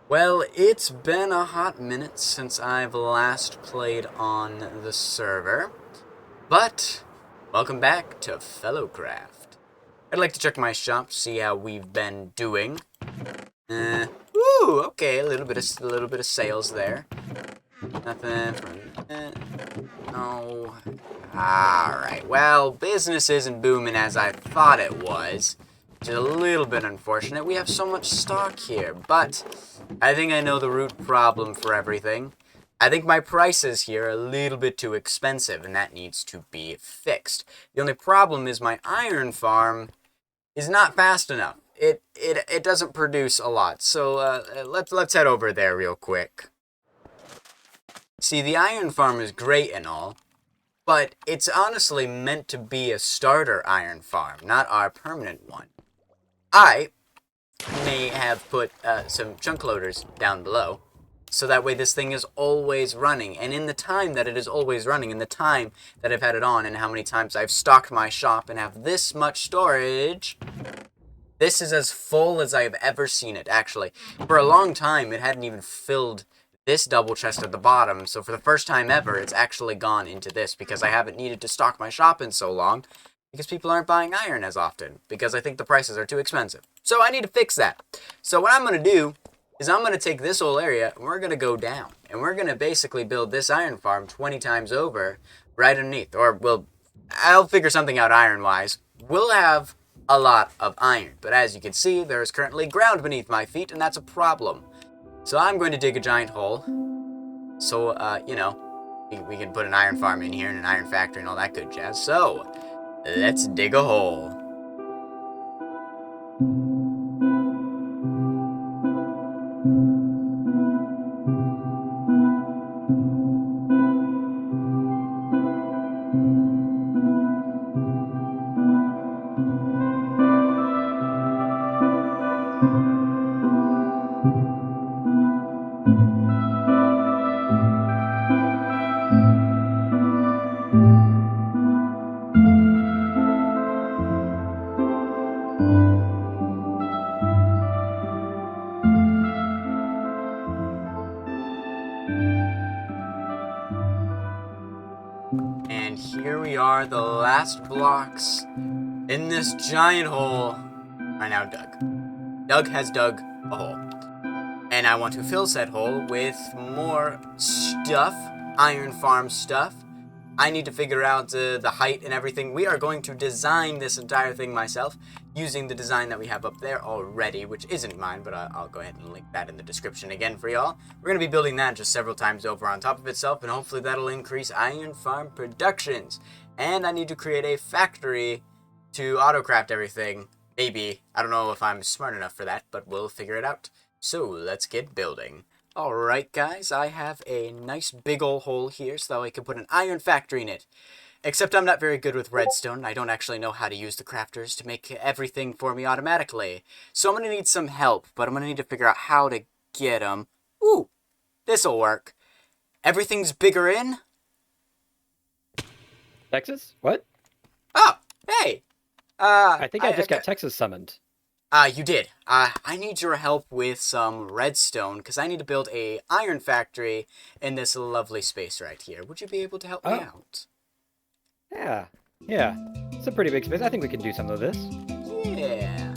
Well, it's been a hot minute since I've last played on the server, but welcome back to Fellowcraft. I'd like to check my shop, see how we've been doing. Okay, a little bit of sales there. Nothing from no. Alright, well, business isn't booming as I thought it was, which is a little bit unfortunate. We have so much stock here, but I think I know the root problem for everything. I think my prices here are a little bit too expensive, and that needs to be fixed. The only problem is my iron farm is not fast enough. It doesn't produce a lot, so let's head over there real quick. See, the iron farm is great and all, but it's honestly meant to be a starter iron farm, not our permanent one. I may have put some chunk loaders down below, so that way this thing is always running. And in the time that it is always running, in the time that I've had it on, and how many times I've stocked my shop and have this much storage, this is as full as I've ever seen it, actually. For a long time, it hadn't even filled this double chest at the bottom, so for the first time ever, it's actually gone into this, because I haven't needed to stock my shop in so long, because people aren't buying iron as often, because I think the prices are too expensive. So I need to fix that. So what I'm going to do is I'm going to take this whole area, and we're going to go down, and we're going to basically build this iron farm 20 times over right underneath, or I'll figure something out iron-wise. We'll have a lot of iron, but as you can see, there is currently ground beneath my feet, and that's a problem. So I'm going to dig a giant hole, so, we can put an iron farm in here and an iron factory and all that good jazz. So, let's dig a hole. And here we are, the last blocks in this giant hole are now dug. Duug has dug a hole. And I want to fill said hole with more stuff, iron farm stuff. I need to figure out the height and everything. We are going to design this entire thing myself, using the design that we have up there already, which isn't mine, but I'll go ahead and link that in the description again for y'all. We're going to be building that just several times over on top of itself, and hopefully that'll increase iron farm productions. And I need to create a factory to autocraft everything. Maybe. I don't know if I'm smart enough for that, but we'll figure it out. So let's get building. Alright guys, I have a nice big ol' hole here so that I can put an iron factory in it. Except I'm not very good with redstone. I don't actually know how to use the crafters to make everything for me automatically. So I'm going to need some help, but I'm going to need to figure out how to get them. Ooh, this'll work. Everything's bigger in? Texas? What? Oh, hey! I think I just got Texas summoned. You did. I need your help with some redstone, because I need to build a iron factory in this lovely space right here. Would you be able to help me out? Yeah. It's a pretty big space. I think we can do some of this. Yeah.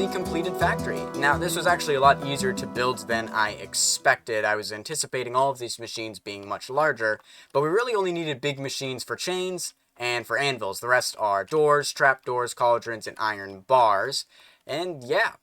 the completed factory. Now, this was actually a lot easier to build than I expected. I was anticipating all of these machines being much larger, but we really only needed big machines for chains and for anvils. The rest are doors, trapdoors, cauldrons, and iron bars. And yeah.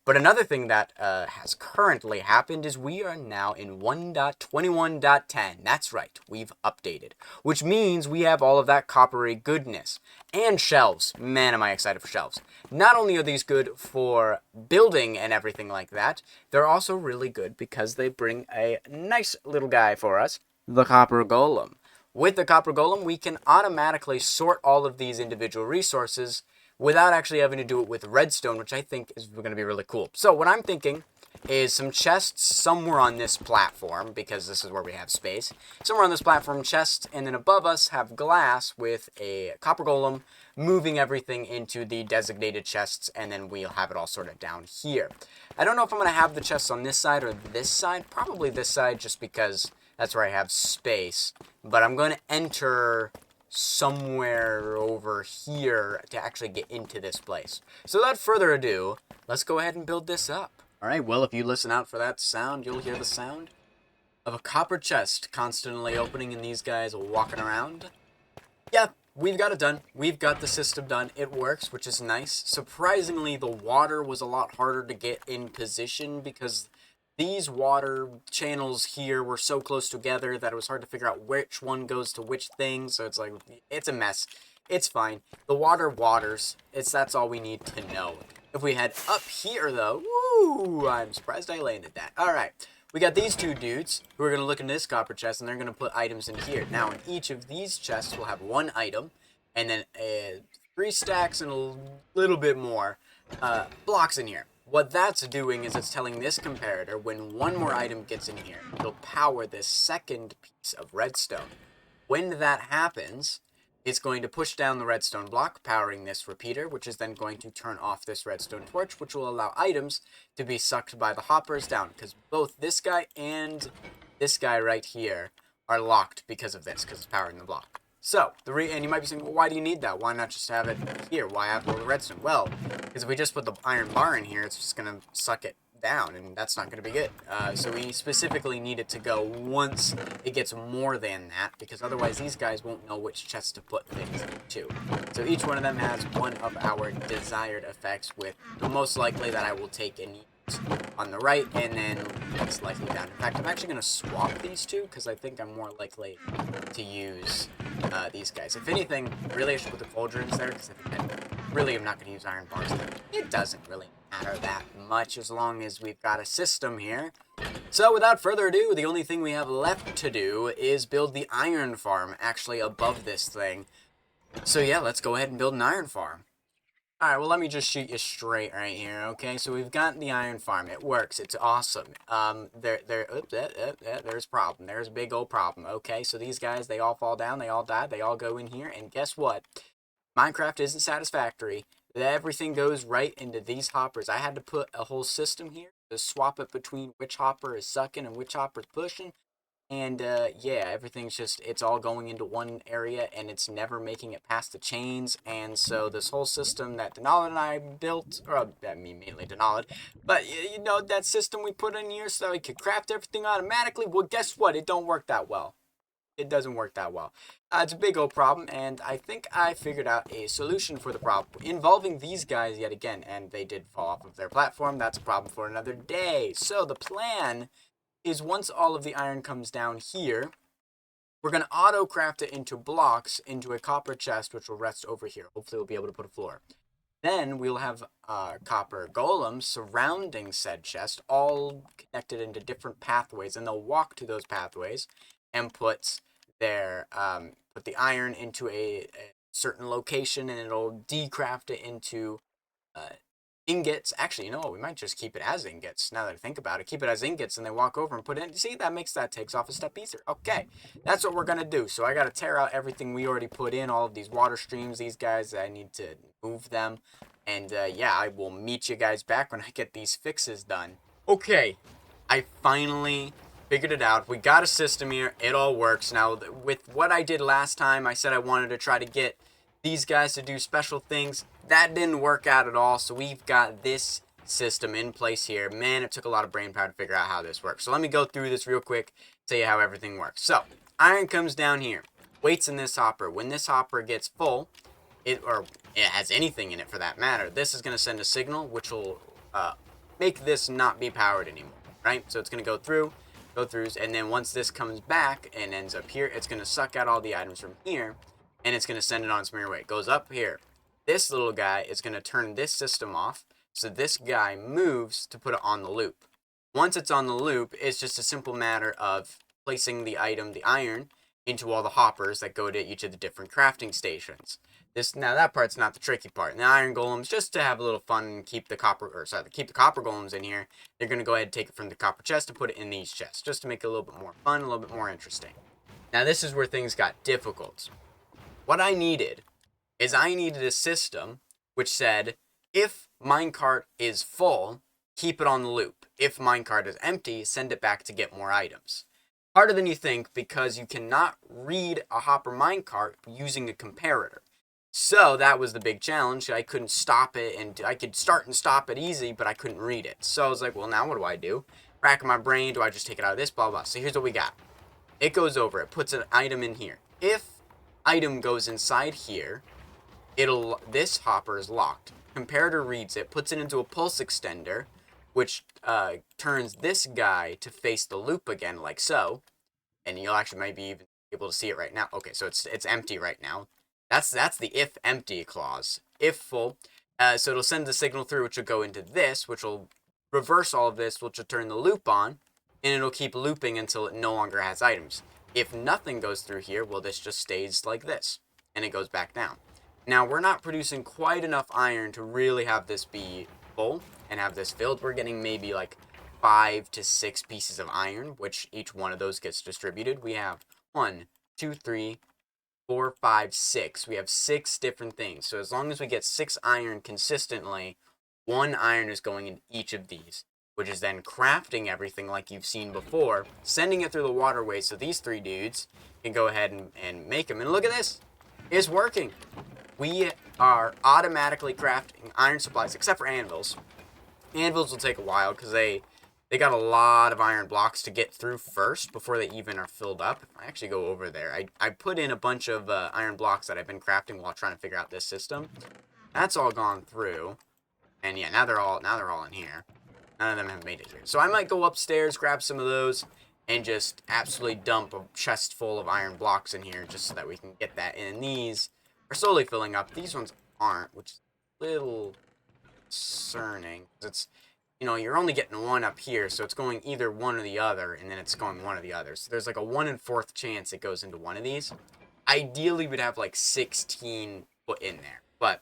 But another thing that has currently happened is we are now in 1.21.10. That's right, we've updated. Which means we have all of that coppery goodness. And shelves. Man, am I excited for shelves. Not only are these good for building and everything like that, they're also really good because they bring a nice little guy for us, the copper golem. With the copper golem, we can automatically sort all of these individual resources without actually having to do it with redstone, which I think is going to be really cool. So what I'm thinking is some chests somewhere on this platform, because this is where we have space. Somewhere on this platform, chests, and then above us have glass with a copper golem moving everything into the designated chests, and then we'll have it all sorted down here. I don't know if I'm going to have the chests on this side or this side. Probably this side, just because that's where I have space. But I'm going to enter somewhere over here to actually get into this place. So without further ado, let's go ahead and build this up. Alright, well, if you listen out for that sound, you'll hear the sound of a copper chest constantly opening and these guys walking around. Yeah, we've got it done. We've got the system done. It works, which is nice. Surprisingly, the water was a lot harder to get in position because these water channels here were so close together that it was hard to figure out which one goes to which thing. So it's like, it's a mess. It's fine. The water waters. That's all we need to know. If we head up here, though, woo, I'm surprised I landed that. All right. We got these two dudes who are going to look in this copper chest, and they're going to put items in here. Now, in each of these chests, we'll have one item, and then 3 stacks and a little bit more blocks in here. What that's doing is it's telling this comparator when one more item gets in here, it'll power this second piece of redstone. When that happens, it's going to push down the redstone block, powering this repeater, which is then going to turn off this redstone torch, which will allow items to be sucked by the hoppers down, because both this guy and this guy right here are locked because of this, because it's powering the block. So, and you might be saying, well, why do you need that? Why not just have it here? Why have all the redstone? Well, because if we just put the iron bar in here, it's just going to suck it down, and that's not going to be good. So we specifically need it to go once it gets more than that, because otherwise these guys won't know which chest to put things into. So each one of them has one of our desired effects, with the most likely that I will take and use on the right, and then least likely down. In fact, I'm actually going to swap these two, because I think I'm more likely to use these guys. If anything, really I should put the cauldrons there, because I think I really am not going to use iron bars there. It doesn't really matter that much as long as we've got a system here. So without further ado, the only thing we have left to do is build the iron farm actually above this thing. So yeah, let's go ahead and build an iron farm. Alright, well let me just shoot you straight right here, okay? So we've got the iron farm. It works. It's awesome. There's a problem. There's a big old problem, okay? So these guys, they all fall down, they all die, they all go in here, and guess what? Minecraft isn't satisfactory. Everything goes right into these hoppers. I had to put a whole system here to swap it between which hopper is sucking and which hopper is pushing. And yeah, everything's just, it's all going into one area and it's never making it past the chains. And so this whole system that Denali and I built, or I mean mainly Denali, but you know, that system we put in here so it could craft everything automatically, well guess what? It don't work that well. It doesn't work that well. It's a big old problem, and I think I figured out a solution for the problem involving these guys yet again, and they did fall off of their platform. That's a problem for another day. So the plan is once all of the iron comes down here, we're going to auto-craft it into blocks into a copper chest, which will rest over here. Hopefully we'll be able to put a floor. Then we'll have copper golems surrounding said chest, all connected into different pathways, and they'll walk to those pathways and put their put the iron into a certain location, and it'll decraft it into ingots. Actually, you know what? We might just keep it as ingots. Now that I think about it, keep it as ingots, and they walk over and put it in. See, that takes off a step easier. Okay, that's what we're gonna do. So I gotta tear out everything we already put in, all of these water streams. These guys, I need to move them, and yeah, I will meet you guys back when I get these fixes done. Okay, I finally figured it out. We got a system here. It all works. Now, with what I did last time, I said I wanted to try to get these guys to do special things. That didn't work out at all, so we've got this system in place here. Man, it took a lot of brain power to figure out how this works. So let me go through this real quick, tell you how everything works. So iron comes down here, waits in this hopper. When this hopper gets full, or it has anything in it for that matter, this is going to send a signal which will make this not be powered anymore, right? So it's going to go through, and then once this comes back and ends up here, it's going to suck out all the items from here, and it's going to send it on its merry way. It goes up here. This little guy is going to turn this system off, so this guy moves to put it on the loop. Once it's on the loop, it's just a simple matter of placing the item, the iron, into all the hoppers that go to each of the different crafting stations. Now that part's not the tricky part. And the iron golems, just to have a little fun and keep the copper golems in here, they're going to go ahead and take it from the copper chest and put it in these chests, just to make it a little bit more fun, a little bit more interesting. Now this is where things got difficult. What I needed is I needed a system which said, if minecart is full, keep it on the loop. If minecart is empty, send it back to get more items. Harder than you think, because you cannot read a hopper minecart using a comparator. So that was the big challenge. I couldn't stop it, and I could start and stop it easy, but I couldn't read it. So I was like, well, now what do I do? Racking my brain, do I just take it out of this, blah, blah. So here's what we got. It goes over, it puts an item in here. If item goes inside here, this hopper is locked. Comparator reads it, puts it into a pulse extender, which turns this guy to face the loop again, like so. And you'll actually maybe even be able to see it right now. Okay, so it's empty right now. That's the if empty clause. If full, so it'll send the signal through, which will go into this, which will reverse all of this, which will turn the loop on, and it'll keep looping until it no longer has items. If nothing goes through here, well, this just stays like this, and it goes back down. Now, we're not producing quite enough iron to really have this be full and have this filled. We're getting maybe like 5 to 6 pieces of iron, which each one of those gets distributed. We have 1, 2, 3, 4, 5, 6. We have 6 different things. So as long as we get 6 iron consistently, 1 iron is going in each of these, which is then crafting everything like you've seen before, sending it through the waterway so these 3 dudes can go ahead and make them. And look at this. It's working. We are automatically crafting iron supplies, except for anvils. Anvils will take a while because they got a lot of iron blocks to get through first before they even are filled up. If I actually go over there, I put in a bunch of iron blocks that I've been crafting while trying to figure out this system. That's all gone through, and yeah, now they're all in here. None of them have made it here. So I might go upstairs, grab some of those, and just absolutely dump a chest full of iron blocks in here just so that we can get that in. And these are slowly filling up. These ones aren't, which is a little concerning. It's, you know, you're only getting 1 up here, so it's going either one or the other, and then it's going one or the other. So there's like a 1 in 4th chance it goes into one of these. Ideally, we'd have like 16 put in there, but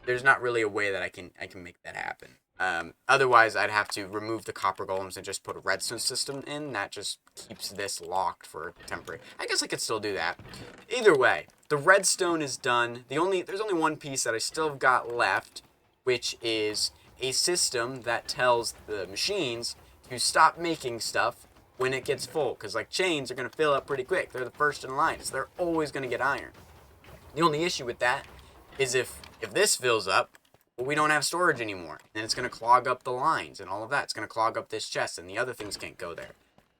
there's not really a way that I can make that happen. Otherwise, I'd have to remove the copper golems and just put a redstone system in. That just keeps this locked for temporary. I guess I could still do that. Either way, the redstone is done. There's only one piece that I still have got left, which is a system that tells the machines to stop making stuff when it gets full. Because like chains are going to fill up pretty quick. They're the first in line, so they're always going to get iron. The only issue with that is if this fills up, well, we don't have storage anymore. And it's going to clog up the lines and all of that. It's going to clog up this chest and the other things can't go there.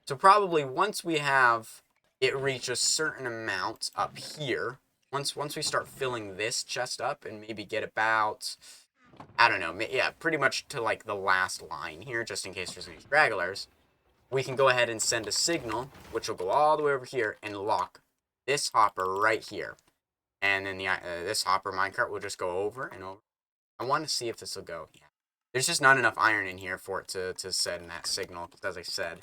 So probably once we have it reach a certain amount up here, once we start filling this chest up and maybe get about, I don't know, yeah, pretty much to like the last line here, just in case there's any stragglers, we can go ahead and send a signal, which will go all the way over here and lock this hopper right here. And then this hopper minecart will just go over and over. I want to see if this will go. Yeah. There's just not enough iron in here for it to send that signal, as I said.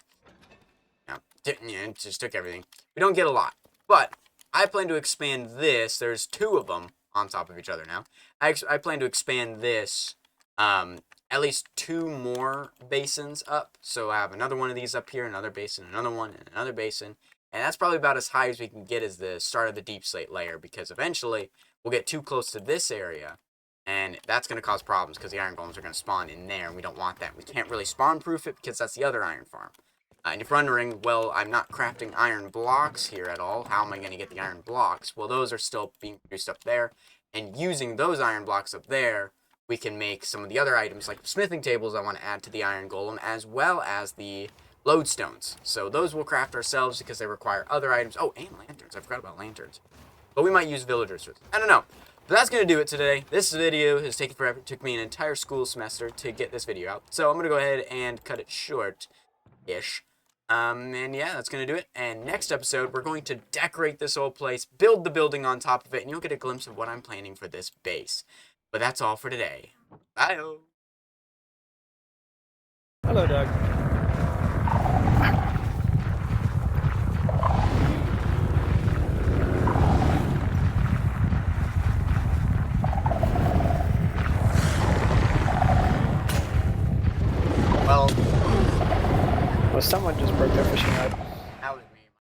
It just took everything. We don't get a lot, but I plan to expand this. There's 2 of them on top of each other now. I plan to expand this at least 2 more basins up. So I have another one of these up here, another basin, another one, and another basin. And that's probably about as high as we can get as the start of the deep slate layer, because eventually we'll get too close to this area, and that's going to cause problems because the iron golems are going to spawn in there, and we don't want that. We can't really spawn proof it because that's the other iron farm. And if you're wondering, well, I'm not crafting iron blocks here at all. How am I going to get the iron blocks? Well, those are still being produced up there, and using those iron blocks up there we can make some of the other items, like smithing tables I want to add to the iron golem, as well as the lodestones. So those we'll craft ourselves because they require other items. Oh, and lanterns. I forgot about lanterns. But we might use villagers for this. I don't know. But that's going to do it today. This video has taken forever. It took me an entire school semester to get this video out. So I'm going to go ahead and cut it short-ish. And yeah, that's going to do it. And next episode, we're going to decorate this whole place, build the building on top of it, and you'll get a glimpse of what I'm planning for this base. But that's all for today. Bye-o. Hello, Doug.